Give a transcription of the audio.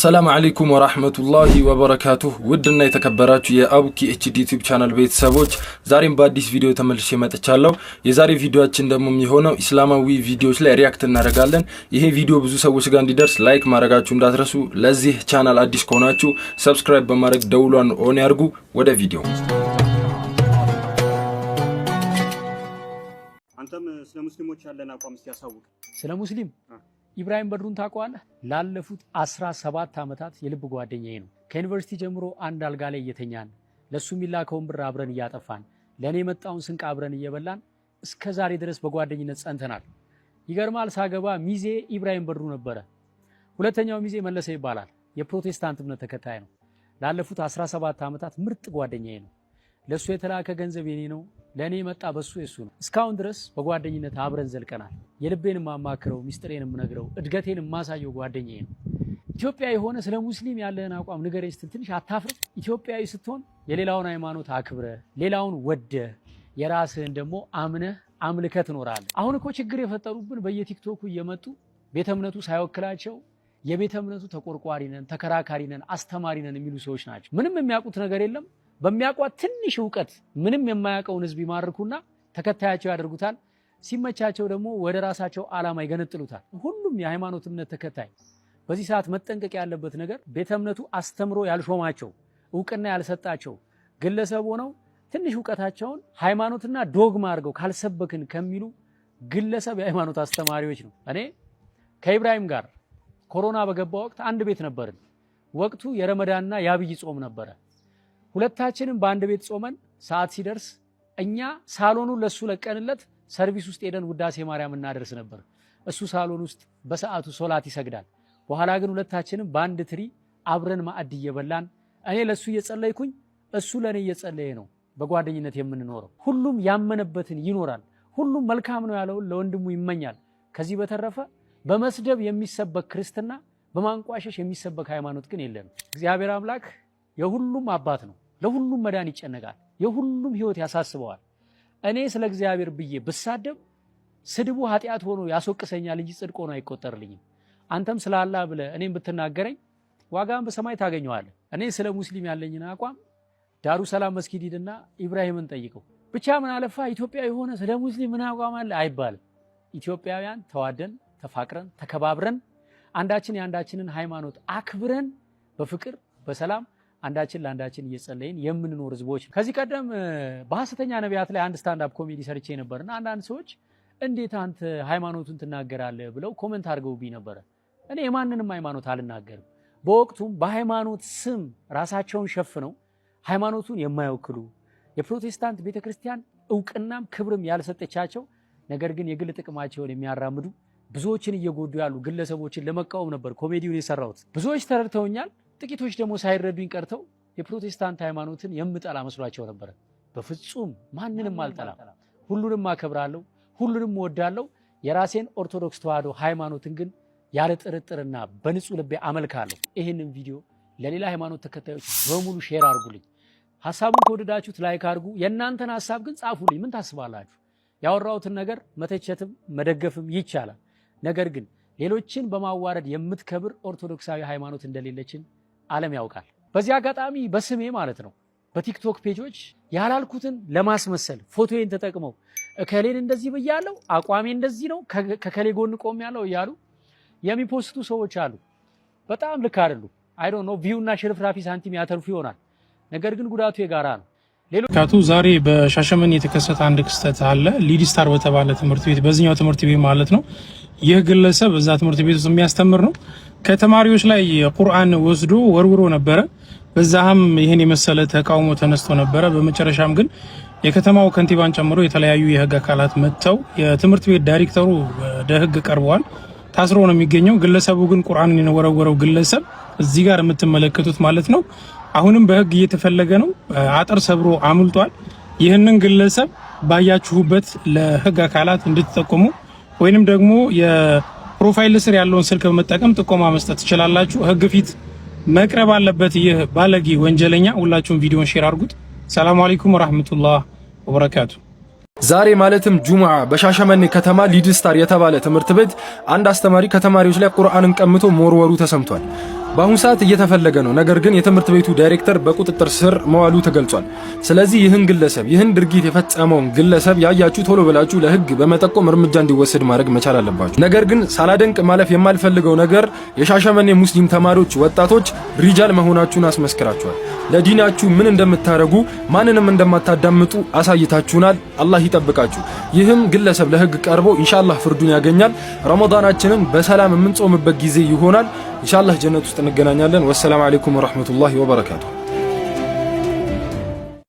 ሰላም አለይኩም ወራህመቱላሂ ወበረካቱሁ ውድና የተከበራችሁ የአቡኪ ኤችዲ ዩቲዩብ ቻናል ቤተሰቦች ዛሬም በአዲስ ቪዲዮ ተመልሼ መጥቻለሁ። የዛሬ ቪዲዮአችን ደግሞ የሚሆነው እስላማዊ ቪዲዮዎች ላይ ሪአክት እናደርጋለን። ይሄ ቪዲዮ ብዙ ሰዎች ጋር እንዲደርስ ላይክ ማድረጋችሁ እንዳትረሱ። ለዚህ ቻናል አዲስ ከሆናችሁ ሰብስክራይብ በማድረግ ደውሏን ኦን ያርጉ። ወደ ቪዲዮ አንተም ስለ ሙስሊሞች ያለን አቋም ያሳውቅ። ስለ ሙስሊም ኢብራሂም በድሩን ታውቀዋለህ? ላለፉት 17 ዓመታት የልብ ጓደኛዬ ነው። ከዩኒቨርሲቲ ጀምሮ አንድ አልጋ ላይ እየተኛን ለሱ የሚላከውን ብር አብረን እያጠፋን ለኔ የመጣውን ስንቅ አብረን እየበላን እስከ ዛሬ ድረስ በጓደኝነት ጸንተናል። ይገርማል። ሳገባ ሚዜ ኢብራሂም በድሩ ነበረ። ሁለተኛው ሚዜ መለሰ ይባላል። የፕሮቴስታንት እምነት ተከታይ ነው። ላለፉት 17 ዓመታት ምርጥ ጓደኛዬ ነው። ለሱ የተላከ ገንዘብ የኔ ነው፣ ለኔ መጣ በሱ የሱ ነው። እስካሁን ድረስ በጓደኝነት አብረን ዘልቀናል። የልቤንም ማማክረው ሚስጥሬንም ነግረው እድገቴንም ማሳየው ጓደኛዬ ነው። ኢትዮጵያዊ ሆነ ስለ ሙስሊም ያለህን አቋም ንገረኝ ስትል ትንሽ አታፍርም? ኢትዮጵያዊ ስትሆን የሌላውን ሃይማኖት አክብረህ ሌላውን ወደህ የራስህን ደግሞ አምነህ አምልከህ ትኖራለህ። አሁን እኮ ችግር የፈጠሩብን በየቲክቶኩ እየመጡ ቤተ እምነቱ ሳይወክላቸው የቤተ እምነቱ ተቆርቋሪ ነን፣ ተከራካሪ ነን፣ አስተማሪ ነን የሚሉ ሰዎች ናቸው። ምንም የሚያውቁት ነገር የለም። በሚያውቋት ትንሽ ዕውቀት ምንም የማያውቀውን ህዝብ ይማርኩና ተከታያቸው ያደርጉታል። ሲመቻቸው ደግሞ ወደ ራሳቸው ዓላማ ይገነጥሉታል። ሁሉም የሃይማኖት እምነት ተከታይ በዚህ ሰዓት መጠንቀቅ ያለበት ነገር ቤተ እምነቱ አስተምሮ ያልሾማቸው ዕውቅና ያልሰጣቸው ግለሰብ ሆነው ትንሽ ዕውቀታቸውን ሃይማኖትና ዶግማ አድርገው ካልሰበክን ከሚሉ ግለሰብ የሃይማኖት አስተማሪዎች ነው። እኔ ከኢብራሂም ጋር ኮሮና በገባ ወቅት አንድ ቤት ነበርን። ወቅቱ የረመዳንና የአብይ ጾም ነበረ። ሁለታችንም በአንድ ቤት ጾመን ሰዓት ሲደርስ እኛ ሳሎኑን ለሱ ለቀንለት ሰርቪስ ውስጥ ሄደን ውዳሴ ማርያም እናደርስ ነበር። እሱ ሳሎን ውስጥ በሰዓቱ ሶላት ይሰግዳል። በኋላ ግን ሁለታችንም በአንድ ትሪ አብረን ማዕድ እየበላን እኔ ለሱ እየጸለይኩኝ እሱ ለኔ እየጸለየ ነው በጓደኝነት የምንኖረው። ሁሉም ያመነበትን ይኖራል። ሁሉም መልካም ነው ያለውን ለወንድሙ ይመኛል። ከዚህ በተረፈ በመስደብ የሚሰበክ ክርስትና፣ በማንቋሸሽ የሚሰበክ ሃይማኖት ግን የለም። እግዚአብሔር አምላክ የሁሉም አባት ነው። ለሁሉም መዳን ይጨነቃል። የሁሉም ህይወት ያሳስበዋል። እኔ ስለ እግዚአብሔር ብዬ ብሳደብ ስድቡ ኃጢአት ሆኖ ያስወቅሰኛል እንጂ ጽድቅ ሆኖ አይቆጠርልኝም። አንተም ስለ አላህ ብለህ እኔም ብትናገረኝ ዋጋን በሰማይ ታገኘዋለህ። እኔ ስለ ሙስሊም ያለኝን አቋም ዳሩ ሰላም መስጊድ ሂድና ኢብራሂምን ጠይቀው። ብቻ ምን አለፋ ኢትዮጵያዊ ሆነ ስለ ሙስሊም ምን አቋም አለ አይባልም። ኢትዮጵያውያን ተዋደን ተፋቅረን ተከባብረን አንዳችን የአንዳችንን ሃይማኖት አክብረን በፍቅር በሰላም አንዳችን ለአንዳችን እየጸለይን የምንኖር ህዝቦች። ከዚህ ቀደም በሐሰተኛ ነቢያት ላይ አንድ ስታንድ አፕ ኮሜዲ ሰርቼ ነበርና አንዳንድ ሰዎች እንዴት አንተ ሃይማኖቱን ትናገራለህ ብለው ኮሜንት አድርገውብኝ ነበር። እኔ የማንንም ሃይማኖት አልናገርም። በወቅቱም በሃይማኖት ስም ራሳቸውን ሸፍነው ሃይማኖቱን የማይወክሉ የፕሮቴስታንት ቤተክርስቲያን ዕውቅናም ክብርም ያልሰጠቻቸው ነገር ግን የግል ጥቅማቸውን የሚያራምዱ ብዙዎችን እየጎዱ ያሉ ግለሰቦችን ለመቃወም ነበር ኮሜዲውን የሰራሁት። ብዙዎች ተረድተውኛል። ጥቂቶች ደግሞ ሳይረዱኝ ቀርተው የፕሮቴስታንት ሃይማኖትን የምጠላ መስሏቸው ነበር። በፍጹም ማንንም አልጠላም። ሁሉንም አከብራለሁ፣ ሁሉንም እወዳለሁ። የራሴን ኦርቶዶክስ ተዋህዶ ሃይማኖትን ግን ያለ ጥርጥርና በንጹህ ልቤ አመልካለሁ። ይህንን ቪዲዮ ለሌላ ሃይማኖት ተከታዮች በሙሉ ሼር አድርጉልኝ። ሐሳቡን ከወደዳችሁት ላይክ አድርጉ። የእናንተን ሐሳብ ግን ጻፉልኝ። ምን ታስባላችሁ? ያወራሁትን ነገር መተቸትም መደገፍም ይቻላል። ነገር ግን ሌሎችን በማዋረድ የምትከብር ኦርቶዶክሳዊ ሃይማኖት እንደሌለችን ዓለም ያውቃል። በዚህ አጋጣሚ በስሜ ማለት ነው በቲክቶክ ፔጆች ያላልኩትን ለማስመሰል ፎቶዬን ተጠቅመው እከሌን እንደዚህ ብያለሁ፣ አቋሜ እንደዚህ ነው፣ ከከሌ ጎን ቆሜያለሁ እያሉ የሚፖስቱ ሰዎች አሉ። በጣም ልክ አይደሉ። አይ ዶንት ኖ ቪውና ሽርፍራፊ ሳንቲም ያተርፉ ይሆናል። ነገር ግን ጉዳቱ የጋራ ነው። ካቱ ዛሬ በሻሸመኔ የተከሰተ አንድ ክስተት አለ። ሊድ ስታር በተባለ ትምህርት ቤት በዚህኛው ትምህርት ቤት ማለት ነው ይህ ግለሰብ እዛ ትምህርት ቤት ውስጥ የሚያስተምር ነው። ከተማሪዎች ላይ ቁርአን ወስዶ ወርውሮ ነበረ። በዛም ይሄን የመሰለ ተቃውሞ ተነስቶ ነበረ። በመጨረሻም ግን የከተማው ከንቲባን ጨምሮ የተለያዩ የህግ አካላት መጥተው የትምህርት ቤት ዳይሬክተሩ ወደ ህግ ቀርበዋል። ታስሮ ነው የሚገኘው። ግለሰቡ ግን ቁርአንን የወረወረው ግለሰብ እዚህ ጋር የምትመለከቱት ማለት ነው አሁንም በህግ እየተፈለገ ነው። አጥር ሰብሮ አምልጧል። ይህንን ግለሰብ ባያችሁበት ለህግ አካላት እንድትጠቆሙ ወይንም ደግሞ የፕሮፋይል ስር ያለውን ስልክ በመጠቀም ጥቆማ መስጠት ትችላላችሁ። ህግ ፊት መቅረብ አለበት ይህ ባለጌ ወንጀለኛ። ሁላችሁም ቪዲዮን ሼር አድርጉት። ሰላም አለይኩም ወራህመቱላህ ወበረካቱ። ዛሬ ማለትም ጁሙዓ በሻሸመኔ ከተማ ሊድ ስታር የተባለ ትምህርት ቤት አንድ አስተማሪ ከተማሪዎች ላይ ቁርአንን ቀምቶ መወርወሩ ተሰምቷል። በአሁኑ ሰዓት እየተፈለገ ነው። ነገር ግን የትምህርት ቤቱ ዳይሬክተር በቁጥጥር ስር መዋሉ ተገልጿል። ስለዚህ ይህን ድርጊት የፈጸመውን ግለሰብ ያያችሁ ቶሎ ብላችሁ ለህግ በመጠቆም እርምጃ እንዲወሰድ ማድረግ መቻል አለባችሁ። ነገር ግን ሳላደንቅ ማለፍ የማልፈልገው ነገር የሻሸመኔ ሙስሊም ተማሪዎች ወጣቶች ሪጃል መሆናችሁን አስመስክራችኋል። ለዲናችሁ ምን እንደምታረጉ ማንንም እንደማታዳምጡ አሳይታችሁናል። አላህ ይጠብቃችሁ። ይህም ግለሰብ ለህግ ቀርቦ ኢንሻአላህ ፍርዱን ያገኛል። ረመዳናችንን በሰላም የምንጾምበት ጊዜ ይሆናል። ኢንሻአላህ ጀነት ውስጥ እንገናኛለን። ወሰላሙ አለይኩም ወራህመቱላሂ ወበረካቱሁ።